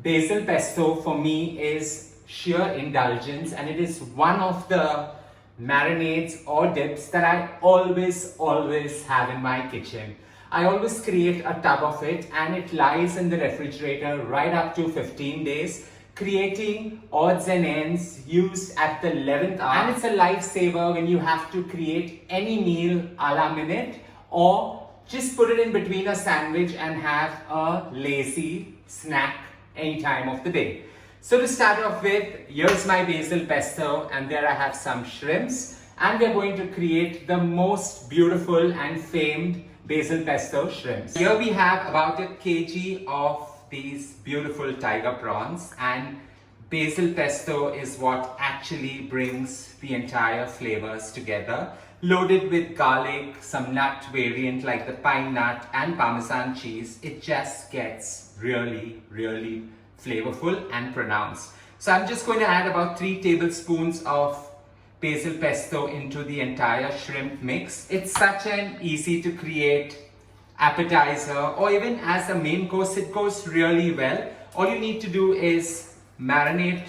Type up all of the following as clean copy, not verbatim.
Basil pesto for me is sheer indulgence, and it is one of the marinades or dips that I always have in my kitchen. I always create a tub of it and it lies in the refrigerator right up to 15 days, creating odds and ends used at the 11th hour. And it's a lifesaver when you have to create any meal a la minute, or just put it in between a sandwich and have a lazy snack any time of the day. So to start off with, here's my basil pesto, and there I have some shrimps, and we're going to create the most beautiful and famed basil pesto shrimps. Here we have about a kg of these beautiful tiger prawns, and basil pesto is what actually brings the entire flavors together. Loaded with garlic, some nut variant like the pine nut and Parmesan cheese, it just gets really flavorful and pronounced. So I'm just going to add about 3 tablespoons of basil pesto into the entire shrimp mix. It's such an easy to create appetizer, or even as a main course, it goes really well. All you need to do is marinate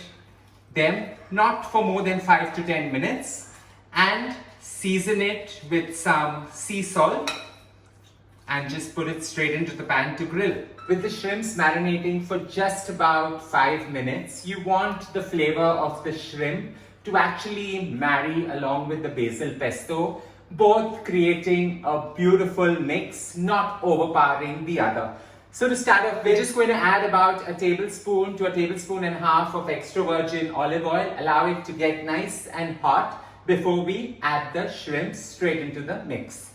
them, not for more than 5 to 10 minutes, and season it with some sea salt and just put it straight into the pan to grill. With the shrimps marinating for just about 5 minutes, you want the flavor of the shrimp to actually marry along with the basil pesto, both creating a beautiful mix, not overpowering the other. So to start off, we're just going to add about a tablespoon to a tablespoon and a half of extra virgin olive oil. Allow it to get nice and hot before we add the shrimps straight into the mix.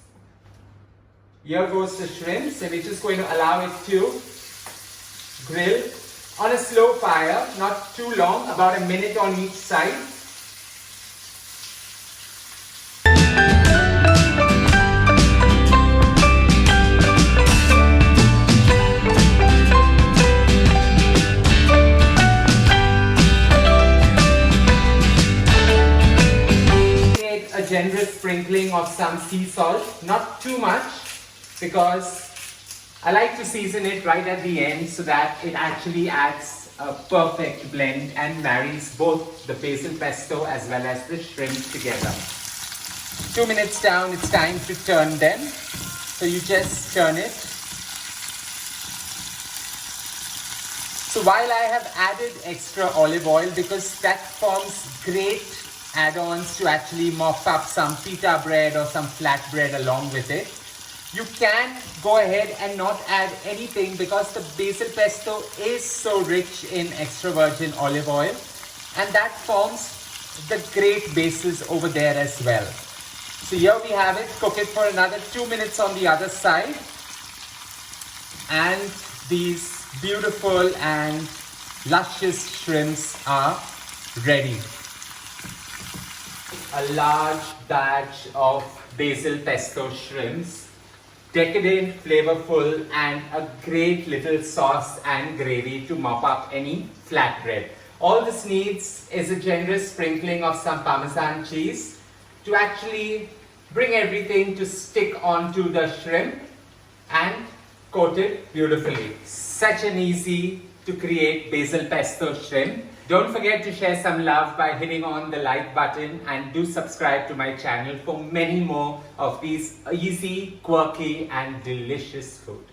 Here goes the shrimps, and we're just going to allow it to grill on a slow fire, not too long, about a minute on each side. A generous sprinkling of some sea salt, not too much, because I like to season it right at the end so that it actually adds a perfect blend and marries both the basil pesto as well as the shrimp together. 2 minutes down, it's time to turn them. So you just turn it. So while I have added extra olive oil, because that forms great add-ons to actually mop up some pita bread or some flatbread along with it, you can go ahead and not add anything, because the basil pesto is so rich in extra virgin olive oil, and that forms the great basis over there as well. So here we have it. Cook it for another 2 minutes on the other side, and these beautiful and luscious shrimps are ready. A large batch of basil pesto shrimps, decadent, flavorful, and a great little sauce and gravy to mop up any flatbread. All this needs is a generous sprinkling of some Parmesan cheese to actually bring everything to stick onto the shrimp and coat it beautifully. Such an easy to create basil pesto shrimp. Don't forget to share some love by hitting on the like button, and do subscribe to my channel for many more of these easy, quirky, and delicious food.